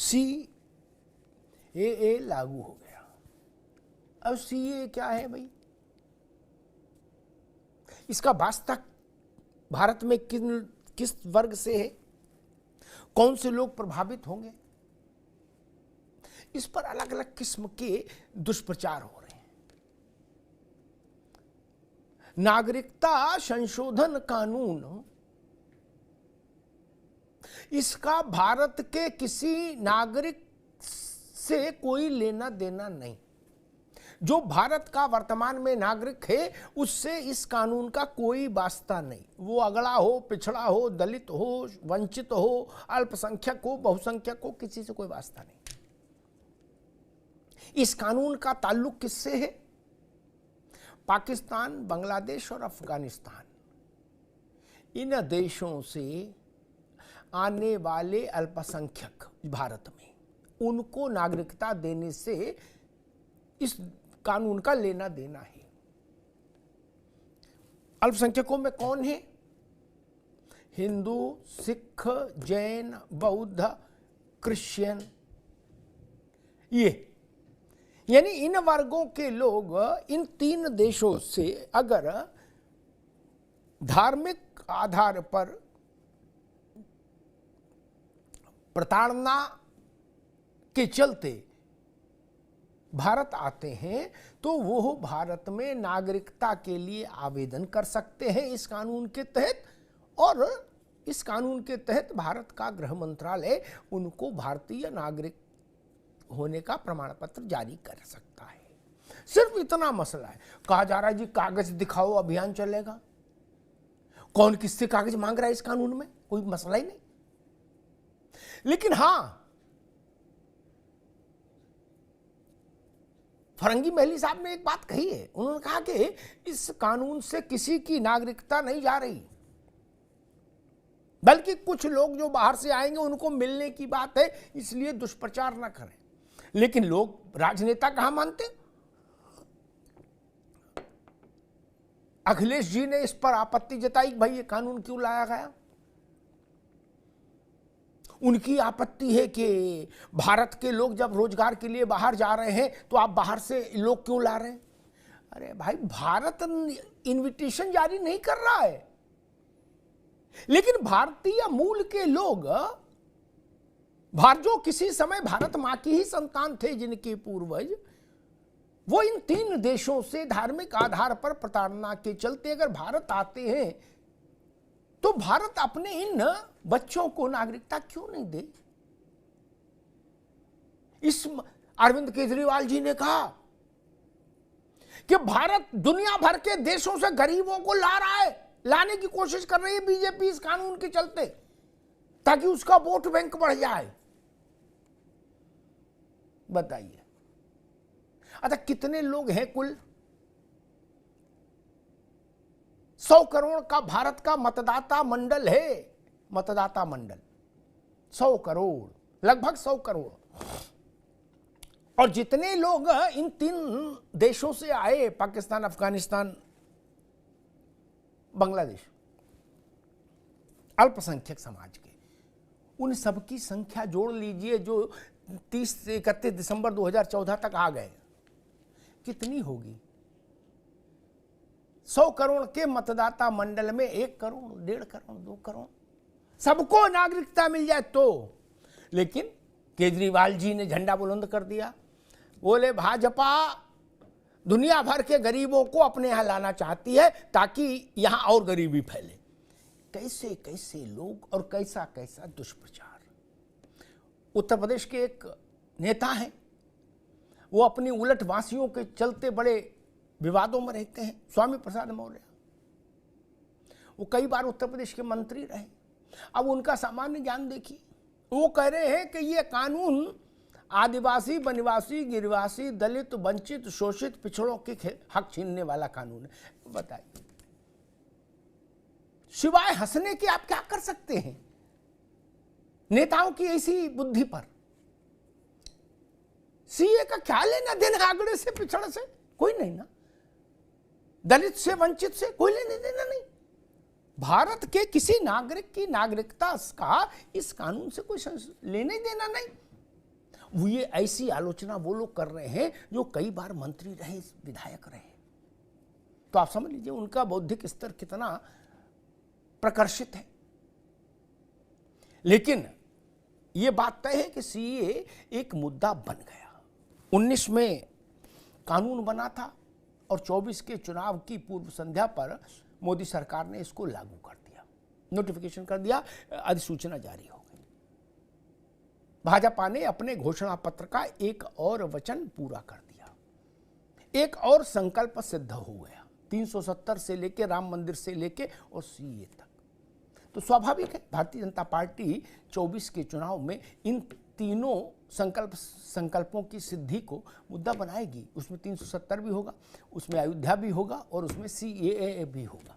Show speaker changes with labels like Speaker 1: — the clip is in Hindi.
Speaker 1: CAA लागू हो गया। अब CAA क्या है भाई? इसका वास्ता भारत में किस वर्ग से है? कौन से लोग प्रभावित होंगे? इस पर अलग अलग किस्म के दुष्प्रचार हो रहे हैं। नागरिकता संशोधन कानून, इसका भारत के किसी नागरिक से कोई लेना देना नहीं। जो भारत का वर्तमान में नागरिक है उससे इस कानून का कोई वास्ता नहीं। वो अगड़ा हो, पिछड़ा हो, दलित हो, वंचित हो, अल्पसंख्यक हो, बहुसंख्यक हो, किसी से कोई वास्ता नहीं। इस कानून का ताल्लुक किससे है? पाकिस्तान, बांग्लादेश और अफगानिस्तान, इन देशों से आने वाले अल्पसंख्यक भारत में, उनको नागरिकता देने से इस कानून का लेना देना है। अल्पसंख्यकों में कौन है? हिंदू, सिख, जैन, बौद्ध, क्रिश्चियन, ये यानी इन वर्गों के लोग इन 3 देशों से अगर धार्मिक आधार पर प्रताड़ना के चलते भारत आते हैं तो वो भारत में नागरिकता के लिए आवेदन कर सकते हैं इस कानून के तहत, और इस कानून के तहत भारत का गृह मंत्रालय उनको भारतीय नागरिक होने का प्रमाण पत्र जारी कर सकता है। सिर्फ इतना मसला है। कहा जा रहा है जी कागज दिखाओ अभियान चलेगा। कौन किससे कागज मांग रहा है इस कानून में? कोई मसला ही नहीं। लेकिन हां, फरंगी महली साहब ने एक बात कही है। उन्होंने कहा कि इस कानून से किसी की नागरिकता नहीं जा रही, बल्कि कुछ लोग जो बाहर से आएंगे उनको मिलने की बात है, इसलिए दुष्प्रचार ना करें। लेकिन लोग, राजनेता कहां मानते? अखिलेश जी ने इस पर आपत्ति जताई, भाई ये कानून क्यों लाया गया। उनकी आपत्ति है कि भारत के लोग जब रोजगार के लिए बाहर जा रहे हैं तो आप बाहर से लोग क्यों ला रहे हैं। अरे भाई, भारत इनविटेशन जारी नहीं कर रहा है, लेकिन भारतीय मूल के लोग, जो किसी समय भारत मां की ही संतान थे, जिनके पूर्वज, वो इन 3 देशों से धार्मिक आधार पर प्रताड़ना के चलते अगर भारत आते हैं तो भारत अपने इन बच्चों को नागरिकता क्यों नहीं दे। इस अरविंद केजरीवाल जी ने कहा कि भारत दुनिया भर के देशों से गरीबों को ला रहा है, लाने की कोशिश कर रही है बीजेपी इस कानून के चलते, ताकि उसका वोट बैंक बढ़ जाए। बताइए, अच्छा कितने लोग हैं कुल? 100 करोड़ का भारत का मतदाता मंडल है। मतदाता मंडल 100 करोड़, लगभग 100 करोड़। और जितने लोग इन 3 देशों से आए, पाकिस्तान, अफगानिस्तान, बांग्लादेश, अल्पसंख्यक समाज के, उन सबकी संख्या जोड़ लीजिए जो 30 से 31 दिसंबर 2014 तक आ गए, कितनी होगी? 100 करोड़ के मतदाता मंडल में 1 करोड़, 1.5 करोड़, 2 करोड़ सबको नागरिकता मिल जाए तो। लेकिन केजरीवाल जी ने झंडा बुलंद कर दिया, बोले भाजपा दुनिया भर के गरीबों को अपने यहां लाना चाहती है ताकि यहां और गरीबी फैले। कैसे कैसे लोग और कैसा कैसा दुष्प्रचार। उत्तर प्रदेश के एक नेता हैं, वो अपनी उलट वासियों के चलते बड़े विवादों में रहते हैं, स्वामी प्रसाद मौर्य। वो कई बार उत्तर प्रदेश के मंत्री रहे। अब उनका सामान्य ज्ञान देखिए। वो कह रहे हैं कि ये कानून आदिवासी, वनवासी, गिरिवासी, दलित, वंचित, शोषित, पिछड़ों के हक छीनने वाला कानून है। बताइए, सिवाय हंसने के आप क्या कर सकते हैं नेताओं की ऐसी बुद्धि पर। सीए का क्या लेना देना आगड़े से, पिछड़ से? कोई नहीं ना। दलित से, वंचित से कोई लेने देना नहीं। भारत के किसी नागरिक की नागरिकता का इस कानून से कोई लेने देना नहीं। वो ये ऐसी आलोचना वो लोग कर रहे हैं जो कई बार मंत्री रहे, विधायक रहे। तो आप समझ लीजिए उनका बौद्धिक स्तर कितना प्रकर्षित है। लेकिन ये बात तय है कि सीए एक मुद्दा बन गया। 19 में कानून बना था और 24 के चुनाव की पूर्व संध्या पर मोदी सरकार ने इसको लागू कर दिया, नोटिफिकेशन कर दिया, अधिसूचना जारी हो गई। भाजपा ने अपने घोषणा पत्र का एक और वचन पूरा कर दिया, एक और संकल्प सिद्ध हो गया, 370 से लेके राम मंदिर से लेके और सीए तक। तो स्वाभाविक है भारतीय जनता पार्टी 24 के चुनाव में इन तीनों संकल्पों की सिद्धि को मुद्दा बनाएगी। उसमें 370 भी होगा, उसमें अयोध्या भी होगा और उसमें सीएए भी होगा।